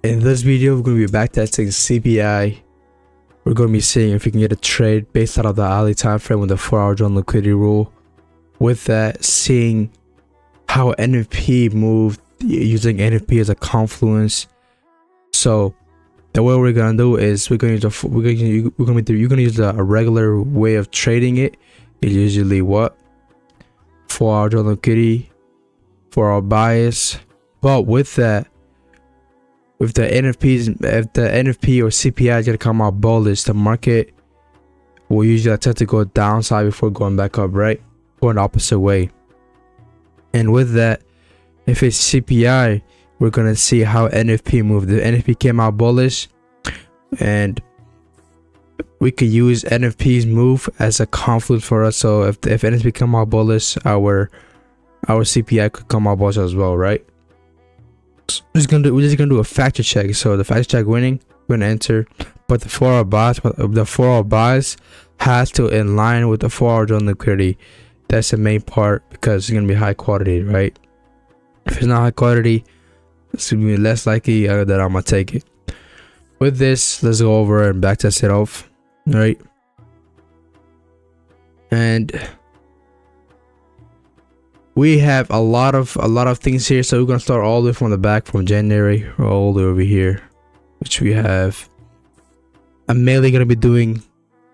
In this video, we're going to be backtesting CPI. We're going to be seeing if we can get a trade based out of the hourly time frame with the 4-hour joint liquidity rule. With that, seeing how NFP moved using NFP as a confluence. So the way we're gonna do is you're gonna use a regular way of trading it. It's usually what 4-hour joint liquidity, 4-hour bias. But with that, if the NFP or CPI is gonna come out bullish, the market will usually attempt to go downside before going back up, right? Going the opposite way. And with that, if it's CPI, we're gonna see how NFP moved. The NFP came out bullish, and we could use NFP's move as a confluence for us. So if NFP come out bullish, our CPI could come out bullish as well, right? We're just gonna do a factor check. So the factor check winning, we're gonna enter, but the 4-hour bias has to in line with the 4-hour joint liquidity. That's the main part, because it's gonna be high quality, right? If it's not high quality, it's gonna be less likely that I'm gonna take it. With this, let's go over and backtest it off, right? And we have a lot of things here, so we're gonna start all the way from the back, from January all the way over here, which we have. I'm mainly gonna be doing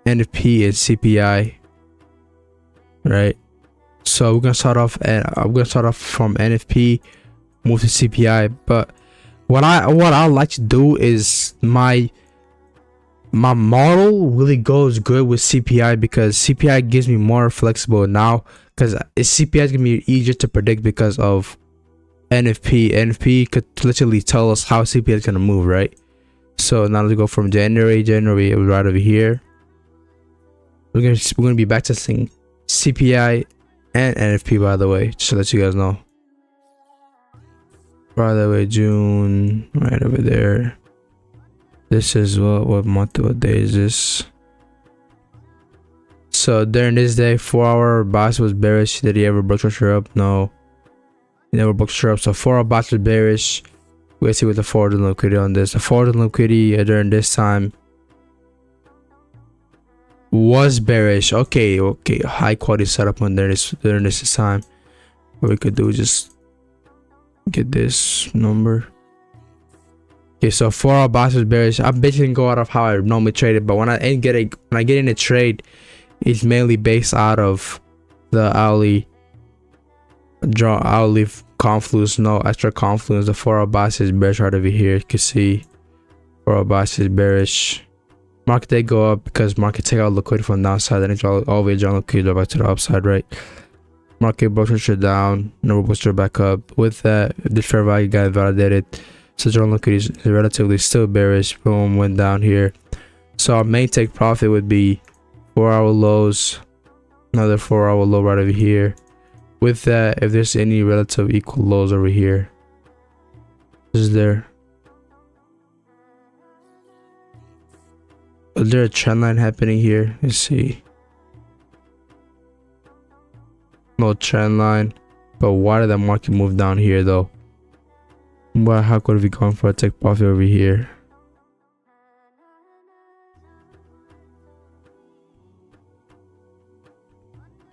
NFP and CPI, right? So we're gonna start off, and I'm gonna start off from NFP, move to CPI. But what I like to do is my model really goes good with CPI, because CPI gives me more flexible now, because CPI is gonna be easier to predict because of NFP. NFP could literally tell us how CPI is gonna move, right? So now let's go from January. January, it was right over here. We're gonna be backtesting CPI and NFP, by the way, just to let you guys know. By the way, June, right over there. This is what month, what day is this? So during this day, 4-hour bias was bearish. Did he ever broke structure up? No, he never broke structure up. So 4-hour bias was bearish. We'll see what the 4-hour liquidity on this. The 4-hour liquidity during this time was bearish. Okay, high quality setup on during this time. What we could do is just get this number. Okay, so 4-hour bias was bearish. I'm basically gonna go out of how I normally trade it, but when I get in a trade, it's mainly based out of the hourly confluence, no extra confluence. The 4-hour bias is bearish right over here. You can see 4-hour bias is bearish. Market did go up because market take out liquidity from the downside, then it's all the way down liquidity back to the upside, right? Market broke structure down, never broke structure back up. With that, the fair value got validated, so joint liquidity is relatively still bearish. Boom, went down here. So our main take profit would be 4-hour lows, another 4-hour low right over here. With that, if there's any relative equal lows over here, is there a trend line happening here? Let's see. No trend line, but why did the market move down here though? Why? How could we be going for a take profit over here?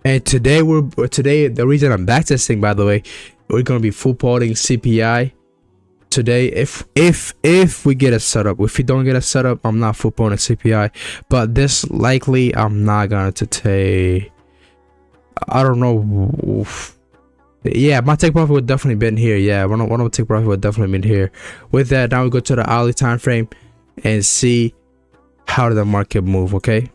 And today the reason I'm backtesting, by the way, we're gonna be full potting CPI today. If we get a setup. If we don't get a setup, I'm not full potting CPI. But this likely I'm not gonna take. I don't know. Yeah, my take profit would definitely been here. Yeah, one of my take profit would definitely been here. With that, now we go to the hourly time frame and see how did the market move. Okay.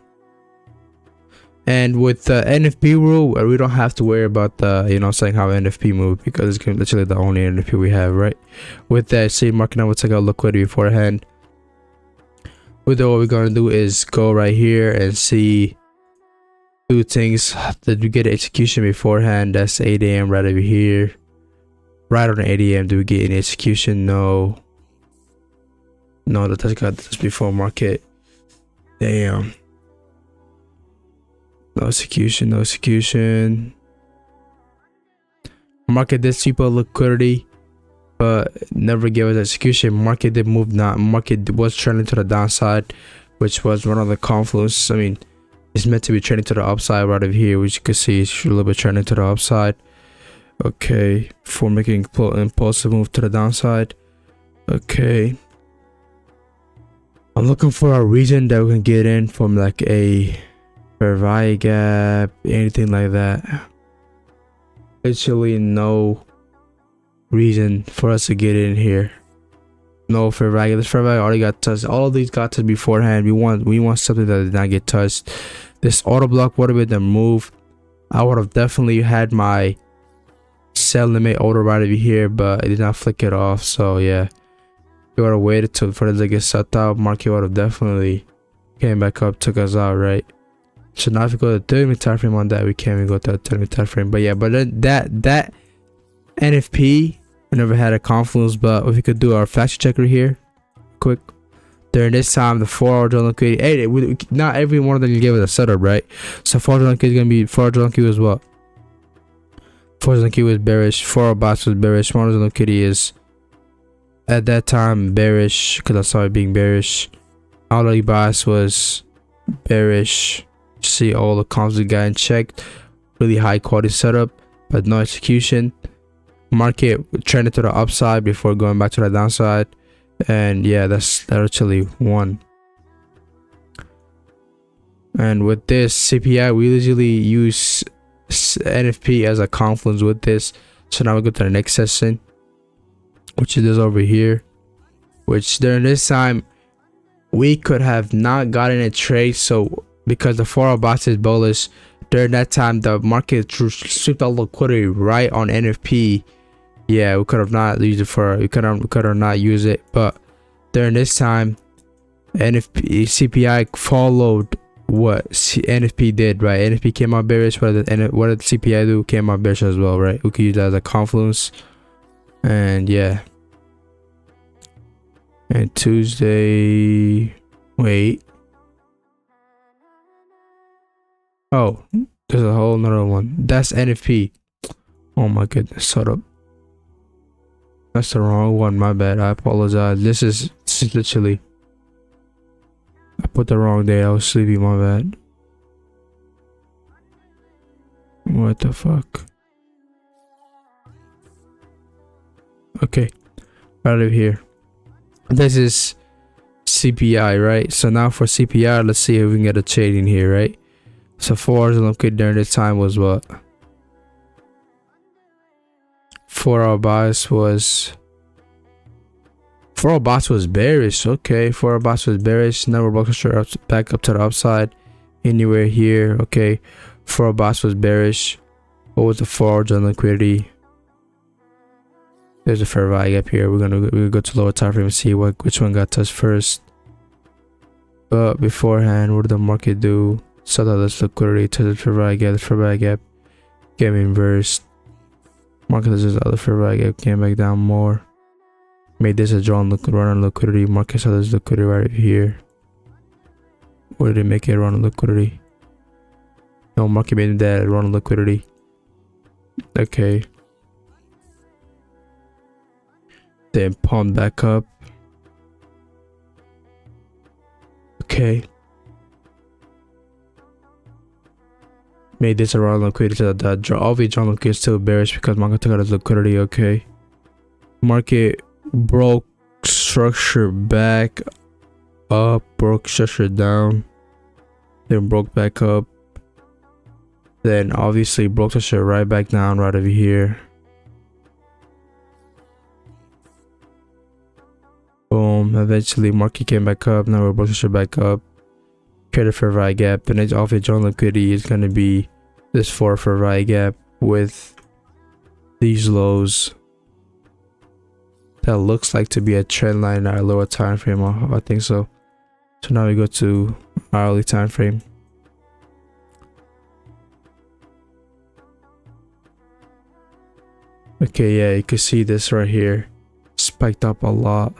And with the NFP rule, we don't have to worry about the, saying how NFP moved, because it's literally the only NFP we have, right? With that, see, market now will take out liquidity beforehand. With that, what we're gonna do is go right here and see two things. Did we get an execution beforehand? That's 8 a.m. right over here. Right on 8 a.m. Do we get any execution? No. No, that's got this before market. Damn. No execution. Market this cheaper liquidity but never gave us execution. Market did move, not market was trending to the downside, which was one of the confluence. I mean, it's meant to be trending to the upside right over here, which you can see it's a little bit trending to the upside. Okay, for making impulsive move to the downside. Okay, I'm looking for a region that we can get in from, like a fair value gap, anything like that. Literally no reason for us to get in here. No fair value. This fair value already got touched. All of these got touched beforehand. We want something that did not get touched. This auto block would have been the move. I would have definitely had my sell limit auto right over here, but it did not flick it off. So yeah, we would have waited for it to get set out. Market would have definitely came back up, took us out, right? So now if we go to the 30-minute time frame on that, we can't even go to the 30-minute time frame. But yeah, but then that NFP, we never had a confluence. But if we could do our factor checker here, quick. During this time, the 4-hour joint liquidity, hey, not every one of them gave us a setup, right? So 4-hour joint liquidity is gonna be 4-hour joint liquidity was what? 4-hour joint liquidity was bearish. 4-hour box was bearish. 1-hour joint liquidity is at that time bearish because I saw it being bearish. Hourly bias was bearish. See all the comps we got in checked. Really high quality setup, but no execution. Market trended to the upside before going back to the downside. And yeah, that's actually one. And with this CPI, we usually use NFP as a confluence with this. So now we go to the next session, which is this over here, which during this time we could have not gotten a trade. So because the 4-hour box is bullish, during that time the market swept all liquidity right on NFP. Yeah, we could have not used it for, we could have not used it. But during this time, NFP CPI followed what NFP did, right? NFP came out bearish. What did CPI do? Came out bearish as well, right? We could use that as a confluence. And yeah, and Tuesday, wait, oh, there's a whole nother one. That's NFP. Oh my goodness, shut up. That's the wrong one, my bad. I apologize. This is literally, I put the wrong day. I was sleepy, my bad. What the fuck? Okay, right over here. This is CPI, right? So now for CPI, let's see if we can get a trade in here, right? So 4 hours liquid during this time was what? 4-hour bias was, 4-hour bias was bearish. Okay, 4-hour bias was bearish. Now we're back up to the upside. Anywhere here. Okay, 4-hour bias was bearish. What was the 4-hour joint liquidity? There's a fair value up here. We're gonna go to lower time frame and see which one got touched first. But beforehand, what did the market do? Saw that this liquidity to the fair value gap. The fair value gap came inversed. Market is just other fair value gap, came back down more. Made this a run on liquidity. Market saw this liquidity right over here. Where did it make it run on liquidity? No, market made that run on liquidity. Okay. Then pumped back up. Okay. Made this around liquidity to that draw. Obviously, drawn liquidity is still bearish because market took out its liquidity. Okay. Market broke structure back up, broke structure down, then broke back up. Then obviously broke structure right back down right over here. Boom. Eventually market came back up. Now we're broke structure back up. Created fair value gap, and it's obviously drawn liquidity is gonna be this 4 fair value gap with these lows. That looks like to be a trend line in our lower time frame. I think so. So now we go to hourly time frame. Okay, yeah, you can see this right here. Spiked up a lot.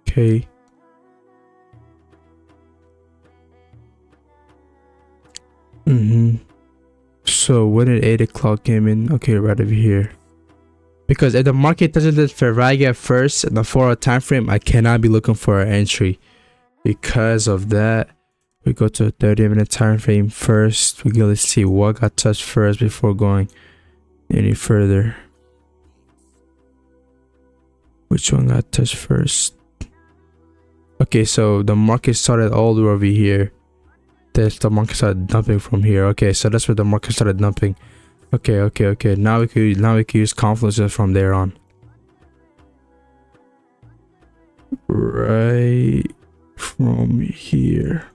Okay. So when did 8 o'clock came in? Okay, right over here. Because if the market touches this fair value gap first in the 4-hour time frame, I cannot be looking for an entry. Because of that, we go to a 30-minute time frame first. We gotta see what got touched first before going any further. Which one got touched first? Okay, so the market started all the way over here. The market started dumping from here. Okay, so that's where the market started dumping. Okay. Now we can use confluences from there on. Right from here.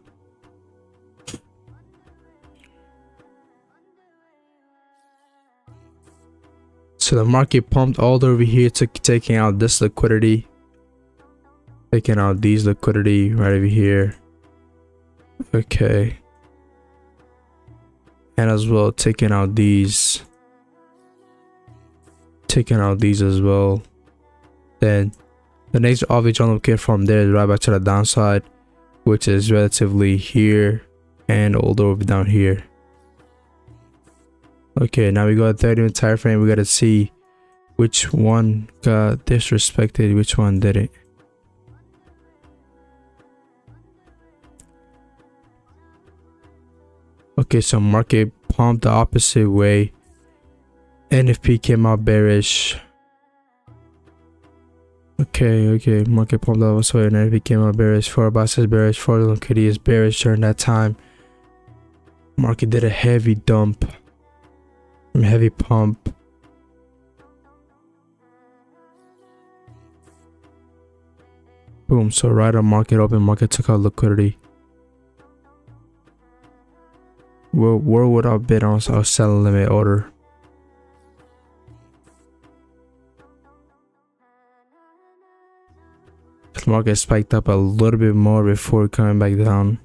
So the market pumped all the way over here to taking out this liquidity. Taking out these liquidity right over here. Okay. And as well taking out these. Taking out these as well. Then the next obvious jump kit from there is right back to the downside, which is relatively here and all the way down here. Okay, now we got a 30-minute time frame. We gotta see which one got disrespected, which one didn't. Okay, so market pumped the opposite way. NFP came out bearish. Okay, market pumped the opposite way and NFP came out bearish. 4 box is bearish, 4 liquidity is bearish during that time. Market did a heavy dump. Heavy pump. Boom, so right on market open, market took out liquidity. Where would I bid on our selling limit order? The market spiked up a little bit more before coming back down.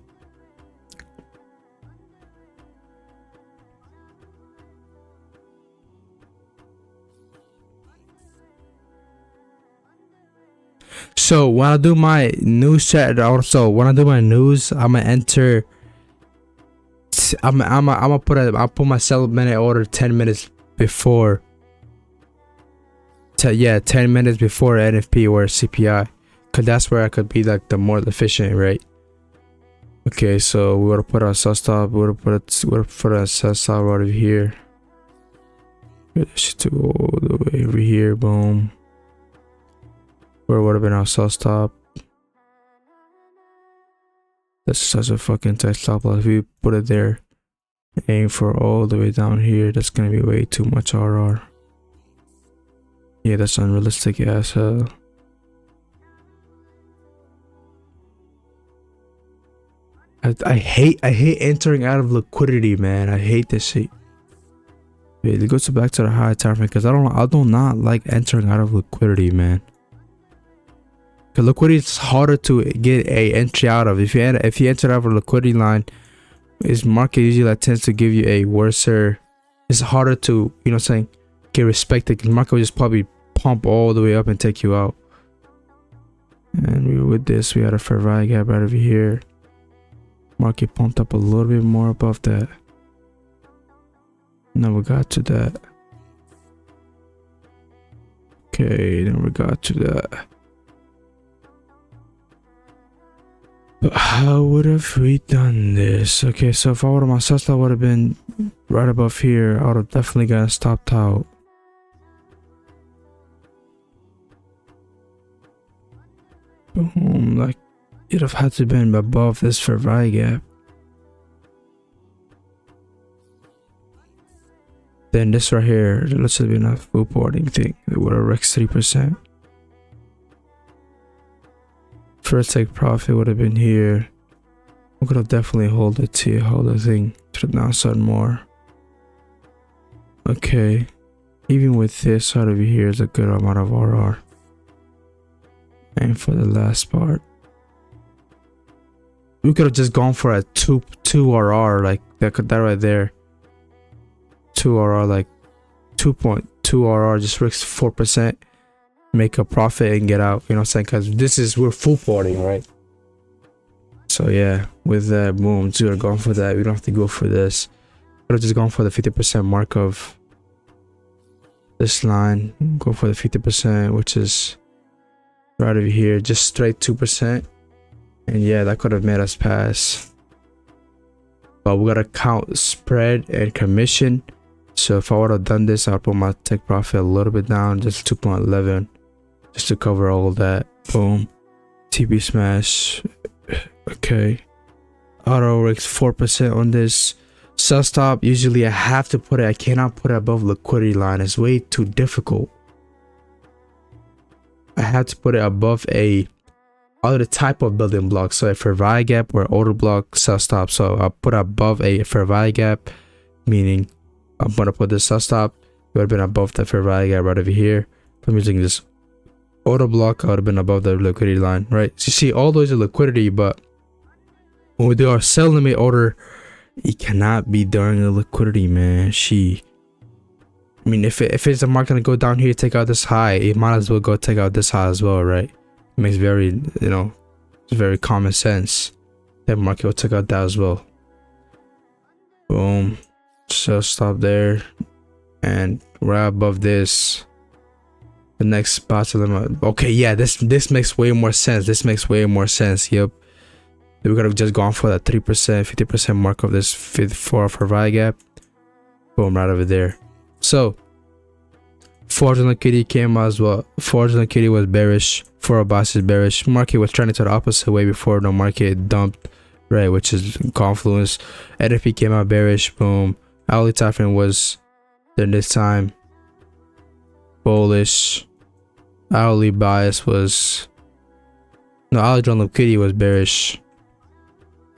So when I do my news chat, also when I do my news, I'll put my sell minute order 10 minutes before. 10 minutes before NFP or CPI, cause that's where I could be like the more efficient, right? Okay, so we gotta put our sell stop. We gotta put a sell stop right over here. This should go all the way over here. Boom. Where would have been our sell stop? That's such a fucking tight stop loss. If we put it there, aim for all the way down here, that's gonna be way too much RR. Yeah, that's unrealistic as hell. I hate entering out of liquidity, man. I hate this shit. Wait, it goes back to the high time frame because I do not like entering out of liquidity, man. Cause liquidity is harder to get a entry out of. If you enter out of a liquidity line, is market usually that tends to give you a worser. It's harder to, you know what I'm saying, get respected. Cause market will just probably pump all the way up and take you out. And with this, we had a fair value gap right over here. Market pumped up a little bit more above that. Now we got to that. Okay, then we got to that. But how would have we done this? Okay, so if I would have, my sell stop would have been right above here, I would have definitely gotten stopped out. Boom, like it'd have had to been above this fair value gap. Then this right here, let's have been a reporting thing. It would have wrecked 3%. First take profit would have been here. We could have definitely hold the thing to the downside more. Okay, even with this side over here is a good amount of RR. And for the last part, we could have just gone for a 2 RR, like that right there. 2 RR, like 2.2 RR, just risks 4%. Make a profit and get out, you know what I'm saying? Because we're full porting, right? So yeah, with that, boom, so we're going for that. We don't have to go for this. We're just going for the 50% mark of this line, go for the 50%, which is right over here, just straight 2%. And yeah, that could have made us pass. But we gotta count spread and commission. So if I would have done this, I'll put my take profit a little bit down, just 2.11, just to cover all of that. Boom. TP smash. Okay. Auto rigs 4% on this. Sell stop, usually I have to put it, I cannot put it above liquidity line. It's way too difficult. I have to put it above other type of building block. So a fair value gap or order block, sell stop. So I'll put above a fair value gap, meaning I'm gonna put this sell stop. It would have been above the fair value gap right over here. If I'm using this order block, I would have been above the liquidity line, right? So you see, all those are liquidity, but when we do our sell limit order, it cannot be during the liquidity, man. I mean, if it's a market gonna go down here, take out this high, it might as well go take out this high as well, right? It makes very, it's very common sense. That market will take out that as well. Boom. So stop there, and right above this, the next spot limit. Okay, yeah, this makes way more sense. This makes way more sense. Yep. We could have just gone for that 3%, 50% mark of this for value gap. Boom, right over there. So, fraudulent kitty came as well. Fraudulent kitty was bearish. For boss is bearish. Market was turning to the opposite way before the market dumped, right? Which is confluence. NFP came out bearish. Boom. Hourly time frame was then this time bullish. Hourly bias was hourly drawn liquidity was bearish.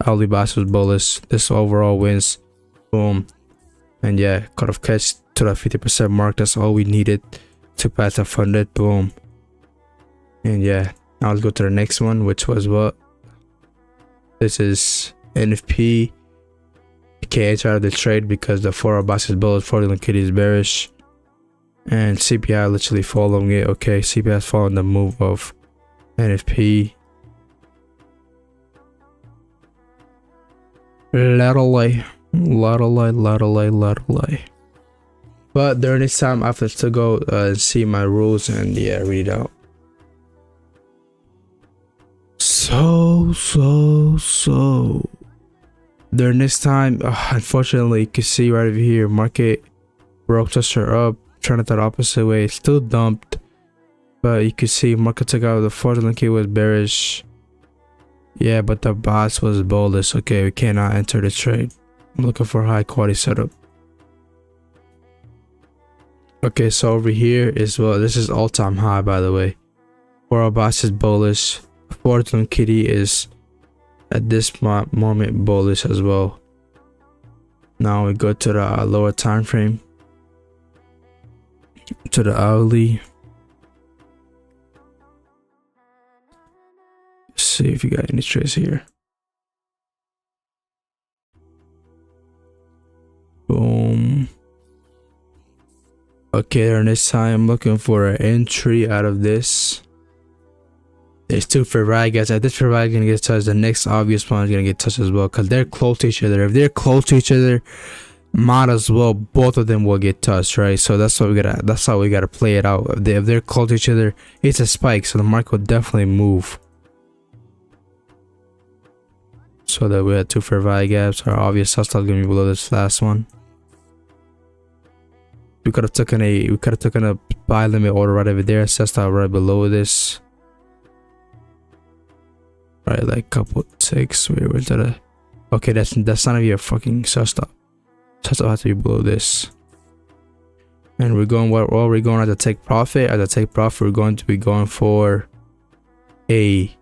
Hourly bias was bullish. This overall wins. Boom. And yeah, could have catch to that 50% mark. That's all we needed to pass that funded. Boom. And yeah, now let's go to the next one, which was what? This is NFP. KH out of the trade because the 4-hour bias is bullish, fraudulent kitty is bearish. And CPI literally following it. Okay, CPI is following the move of NFP. Laterally. But during this time, I have to go and see my rules and yeah, read out. So during this time, unfortunately, you can see right over here, market broke tester up, turned it the opposite way, still dumped, but you can see market took out the fraudulent key was bearish. Yeah, but the bots was bullish. Okay, we cannot enter the trade. I'm looking for a high quality setup. Okay, so over here is, well, this is all-time high, by the way. 4-hour bots is bullish. Fraudulent kitty is at this moment bullish as well. Now we go to the lower time frame, to the hourly. See if you got any trades here. Boom. Okay, during this time, I'm looking for an entry out of this. There's two fair value guys. If this fair value is gonna get touched, the next obvious one is gonna get touched as well, because they're close to each other. If they're close to each other, might as well both of them will get touched, right? So that's what we gotta. That's how we gotta play it out. If they're close to each other, it's a spike, so the market will definitely move. So that we had two fair value gaps. Our obvious sell stop is gonna be below this last one. We could have taken a buy limit order right over there. Sell stop right below this. Right, like couple ticks. Where's that? Okay, that's not even a fucking sell stop. Sell stop has to be below this. And we're going what? Well, we're going at the take profit. At the take profit, we're going to be going for a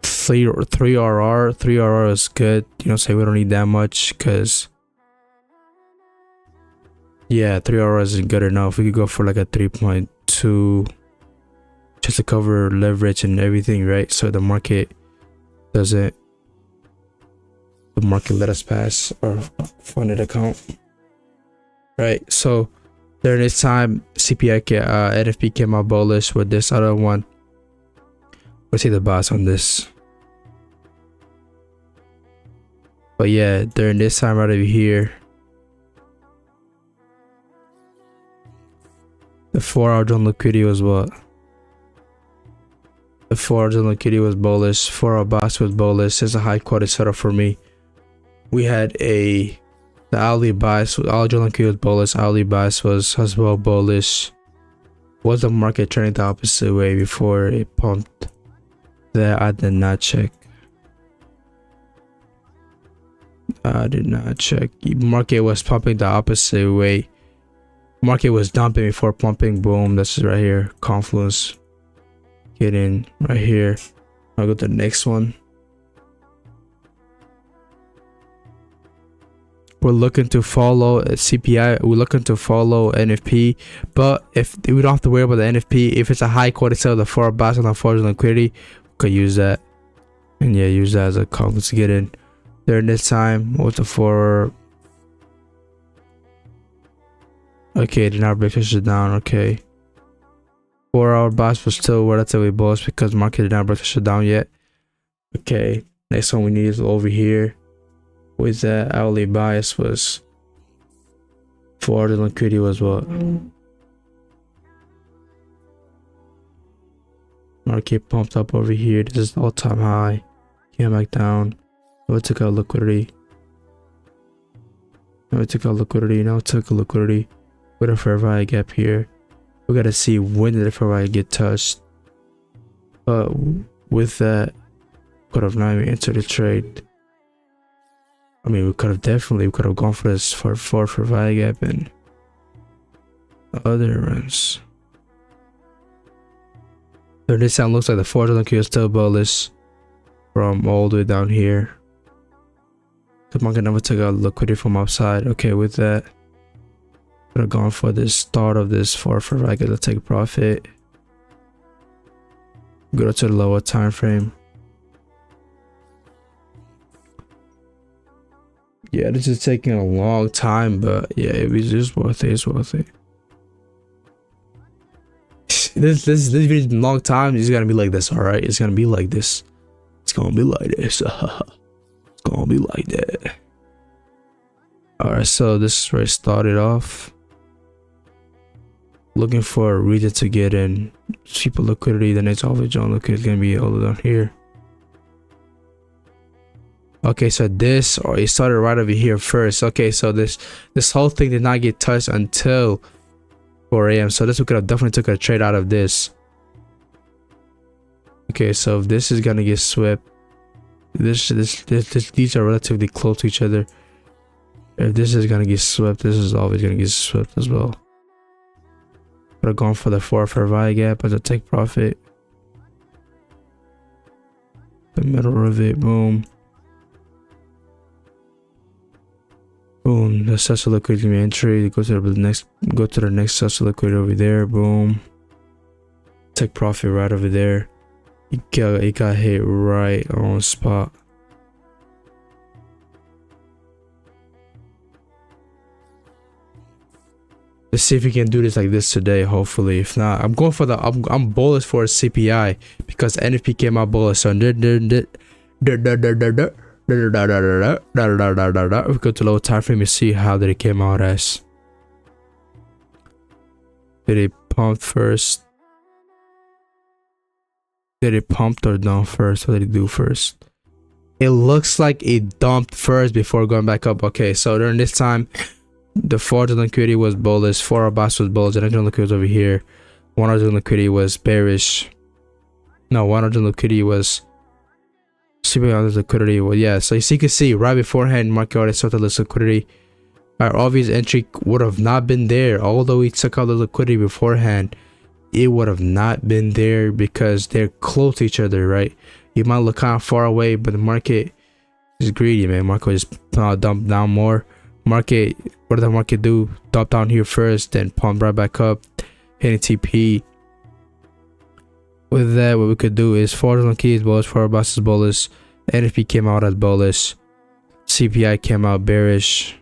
3 RR. 3 RR is good. You know, say we don't need that much because yeah, 3 RR isn't good enough. We could go for like a 3.2 just to cover leverage and everything, right? So the market doesn't. The market let us pass our funded account, right? So during this time, NFP came out bullish with this other one. Let's see the boss on this. But yeah, during this time right over here, The 4-hour joint liquidity was what? The 4-hour joint liquidity was bullish. 4-hour box was bullish. It's a high quality setup for me. We had the hourly bias. All joint liquidity was bullish. Hourly bias was as well bullish. Was the market turning the opposite way before it pumped? That I did not check. I did not check. Market was pumping the opposite way. Market was dumping before pumping. Boom. This is right here. Confluence. Get in right here. I'll go to the next one. We're looking to follow CPI. We're looking to follow NFP, but if we don't have to worry about the NFP, if it's a high quality sell, the 4-hour box on the 4-hour liquidity, we could use that. And yeah, use that as a confluence to get in. During this time, what's the 4? Okay, the now breakers are down. Okay, 4-hour box was still relatively bullish because market did not break the shut down yet. Okay, next one we need is over here. With that hourly bias was 4-hour liquidity was what? Market pumped up over here. This is all-time high. Came back down. Now it took out liquidity. Now it took a liquidity. With a fair value gap here. We gotta see when did the fair value get touched. But with that, could have not even entered the trade. I mean, we could have gone for this for fair value gap and other runs. So this sound looks like the 4-hour liquidity is still bullish from all the way down here. The market never took out liquidity from upside. Okay, with that, could have gone for this start of this for value gap to take profit. Go to the lower time frame. Yeah, this is taking a long time, but yeah, it was just worth it. It's worth it. This video is a long time. It's gonna be like this, all right? It's gonna be like this. It's gonna be like this. It's gonna be like that. All right, so this is where it started off. Looking for a region to get in. Cheaper liquidity. The next average on liquidity is gonna be all down here. Okay, so this, or it started right over here first. Okay, so this whole thing did not get touched until 4 a.m. So this we could have definitely took a trade out of this. Okay, so if this is gonna get swept, these are relatively close to each other. If this is gonna get swept, this is always gonna get swept as well. Could have gone for the 4 fair value gap as a take profit. The middle of it, boom. Boom, the sets of liquidity entry. Go to the next sets of liquidity over there. Boom. Take profit right over there. It got hit right on spot. Let's see if we can do this like this today. Hopefully, if not, I'm going for I'm bullish for a CPI because NFP came out bullish. So we go to lower time frame and see how did it came out as. Did it pump first? Did it pump or dump first? What did it do first? It looks like it dumped first before going back up. Okay, so during this time, the 4-hour liquidity was bullish, 4-hour box was bullish, and 100 liquidity was over here. 1-hour liquidity was bearish. No, 1-hour liquidity was liquidity. Well, yeah, so you can see right beforehand, market already started this liquidity. Our obvious entry would have not been there, although we took out the liquidity beforehand. It would have not been there because they're close to each other, right? You might look kind of far away, but the market is greedy, man. Market just dump down more. Market, what did the market do? Dump down here first, then pump right back up, hitting TP. With that, what we could do is 4 keys bullish, 4 buses bullish, NFP came out as bullish, CPI came out bearish.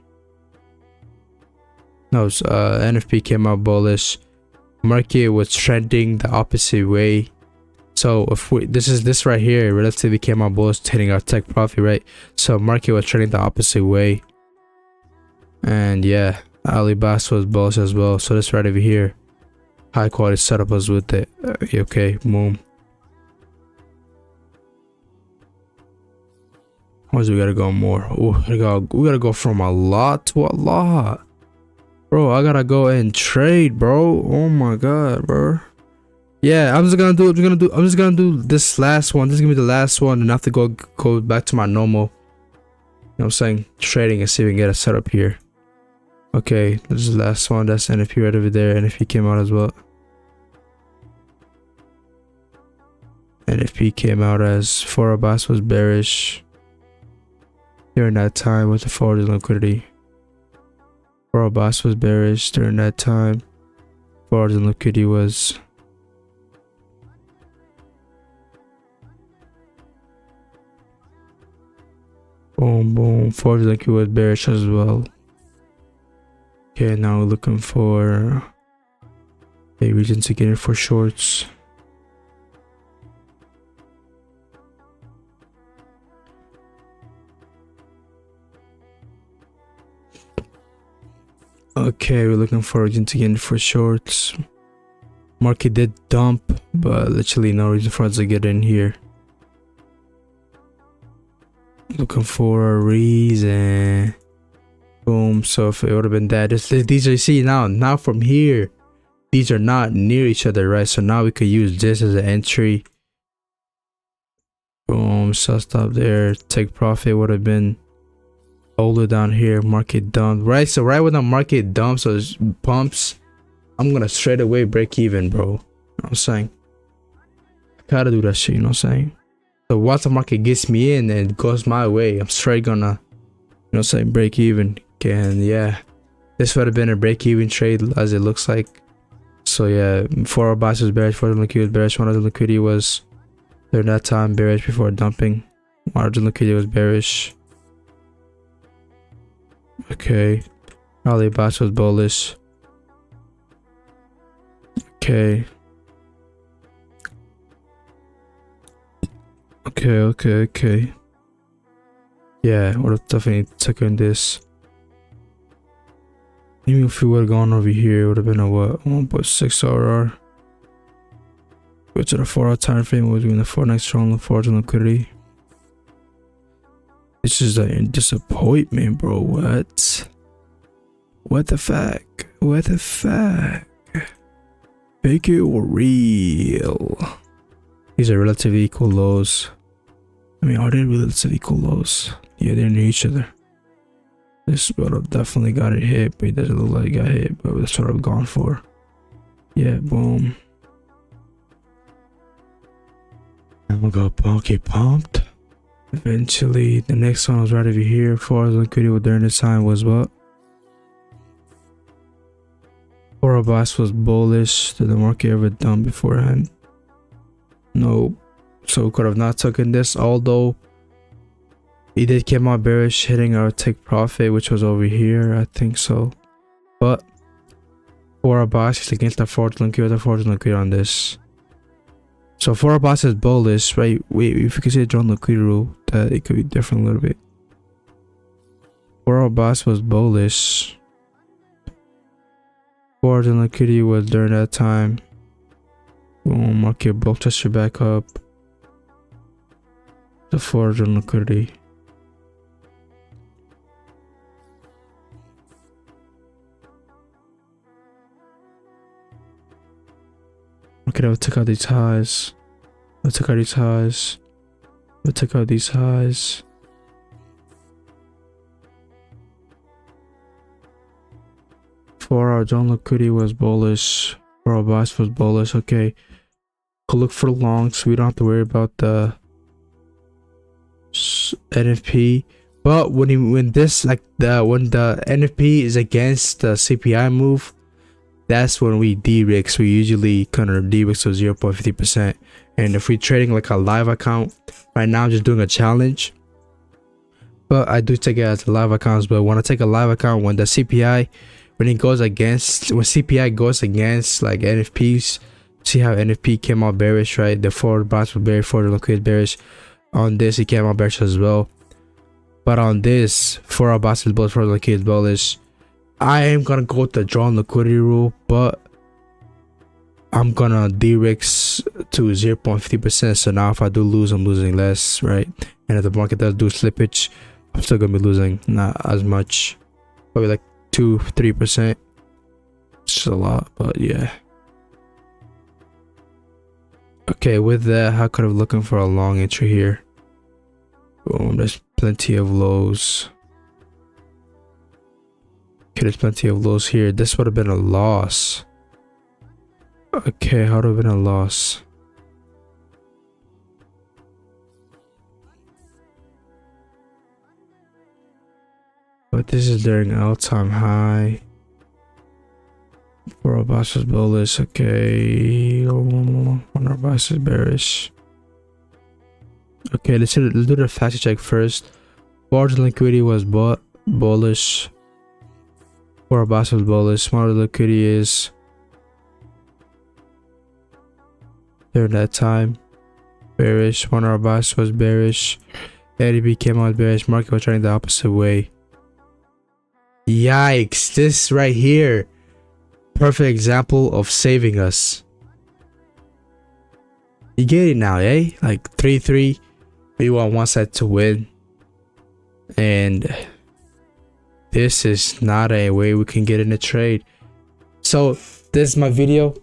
No, NFP came out bullish. Market was trending the opposite way. So if this right here relatively came out bullish, hitting our tech profit, right? So market was trending the opposite way. And yeah, Alibaba was bullish as well. So this right over here, high quality setup was with it. Okay, boom. How much we gotta go more? Oh, we gotta go from a lot to a lot. Bro, I gotta go and trade, bro. Oh my god, bro. Yeah, I'm just gonna do this last one. This is gonna be the last one, and I have to go back to my normal, you know what I'm saying, trading, and see if we can get a setup here. Okay, this is the last one. That's NFP right over there. NFP came out as well. NFP came out as 4 Abbas was bearish during that time with the forward liquidity. 4 Abbas was bearish during that time. Forward liquidity was boom boom. Forward liquidity was bearish as well. Okay, now we're looking for a region to get in for shorts. Okay, we're looking for a region to get in for shorts. Market did dump, but literally no reason for us to get in here. Looking for a reason. Boom. So if it would have been that, these are, see now from here, these are not near each other, right? So now we could use this as an entry. Boom. So stop there. Take profit would have been older down here. Market dump, right? So right when the market dumps or pumps, I'm gonna straight away break even, bro. You know what I'm saying? I gotta do that shit. You know what I'm saying? So once the market gets me in and goes my way, I'm straight gonna, you know what I'm saying, break even. And yeah, this would have been a break-even trade as it looks like. So yeah, 4 Abbas was bearish, 4 liquidity was bearish, 1 liquidity was during that time bearish before dumping. Margin liquidity was bearish. Okay, Ali Abbas was bullish. Okay. Okay. Yeah, would have definitely taken this. Even if we would have gone over here, it would have been a what? 1.6 RR. Go to the 4-hour time frame, we're doing the 4 next strong, 4 liquidity. This is a disappointment, bro. What? What the fuck? What the fuck? Make it real. These are relatively equal lows. I mean, are they relatively equal lows? Yeah, they're near each other. This would have definitely got it hit, but it doesn't look like it got hit, but that's what I've gone for. Yeah, boom. And we'll go okay, pumped. Eventually, the next one was right over here. Forward liquidity during this time was what? 4 Abbas was bullish. Did the market ever dump beforehand? Nope. So we could have not taken this, although he did came out bearish, hitting our take profit, which was over here, I think so. But 4 Abbas is against the forward liquidity on this. So 4 Abbas is bullish, right? Wait, if you can see the John liquidity rule, that it could be different a little bit. 4 Abbas was bullish. Forward liquidity was during that time. Boom, market broke tester back up. The forward liquidity. Okay, I took out these highs. I took out these highs. I took out these highs. For our John liquidity was bullish. For our Abbas was bullish. Okay, could look for longs. So we don't have to worry about the NFP. But when the NFP is against the CPI move, that's when we de-risk. We usually kind of de-risk to 0.50%. And if we're trading like a live account, right now I'm just doing a challenge. But I do take it as a live account. But when I take a live account, when the CPI, when CPI goes against like NFPs, see how NFP came out bearish, right? The forward box was bearish, forward liquidity bearish. On this, it came out bearish as well. But on this, for our box is bullish, forward liquidity is bullish. I am gonna go with the drawn liquidity rule, but I'm gonna de-risk to 0.50%. So now if I do lose, I'm losing less, right? And if the market does do slippage, I'm still gonna be losing not as much, probably like 2-3%. It's just a lot, but yeah. Okay, with that, how could I be looking for a long entry here? Boom, there's plenty of lows. Okay, there's plenty of lows here. This would have been a loss. Okay, how would have been a loss? But this is during all-time high. For Abbas is bullish. Okay, when Abbas is bearish. Okay, let's do the fact check first. Large liquidity was bullish. For Abbas was bullish. Smaller liquidity is during that time bearish. When Abbas was bearish. ADB came out bearish. Market was turning the opposite way. Yikes! This right here, perfect example of saving us. You get it now, eh? Like 3-3. We want one side to win, and this is not a way we can get in a trade. So this is my video.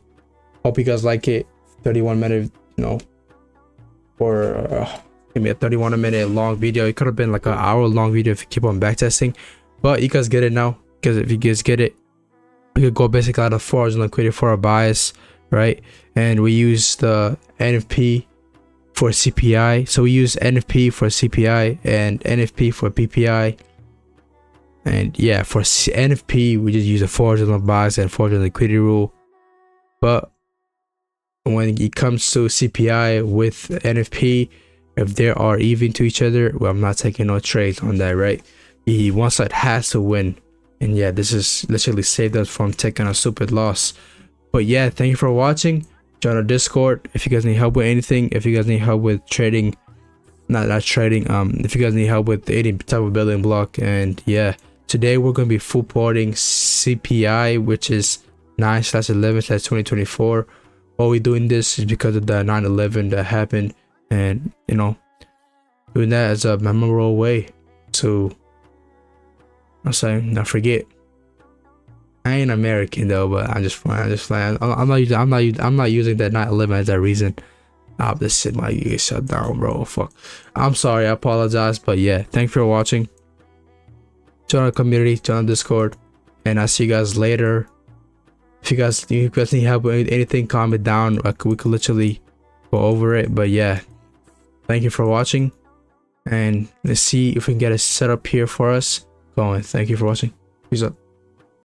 Hope you guys like it. 31-minute, you know, or give me a 31-minute long video. It could have been like an hour-long video if you keep on backtesting, but you guys get it now. Because if you guys get it, we could go basically out of 4 hours liquidity for our bias, right? And we use the NFP for CPI. So we use NFP for CPI and NFP for PPI. And yeah, for NFP, we just use a 4 hours bias and 4 hours liquidity rule. But when it comes to CPI with NFP, if they are even to each other, well, I'm not taking no trades on that, right? One side has to win. And yeah, this is literally saved us from taking a stupid loss. But yeah, thank you for watching. Join our Discord if you guys need help with anything. If you guys need help with trading, not trading, if you guys need help with any type of building block. And yeah, today we're going to be full porting CPI, which is 9/11/2024. Why we're doing this is because of the 9/11 that happened, and you know, doing that as a memorable way to, I'm saying, not forget. I ain't American though, but I'm just flying. I'm not using that 9/11 as a reason. This shit might get shut down, bro. Fuck. I'm sorry. I apologize, but yeah, thanks for watching. Join our community, join our Discord, and I'll see you guys later. If you guys need help with anything, comment down. We could literally go over it. But yeah, thank you for watching, and let's see if we can get a setup here for us going. Thank you for watching. Peace out.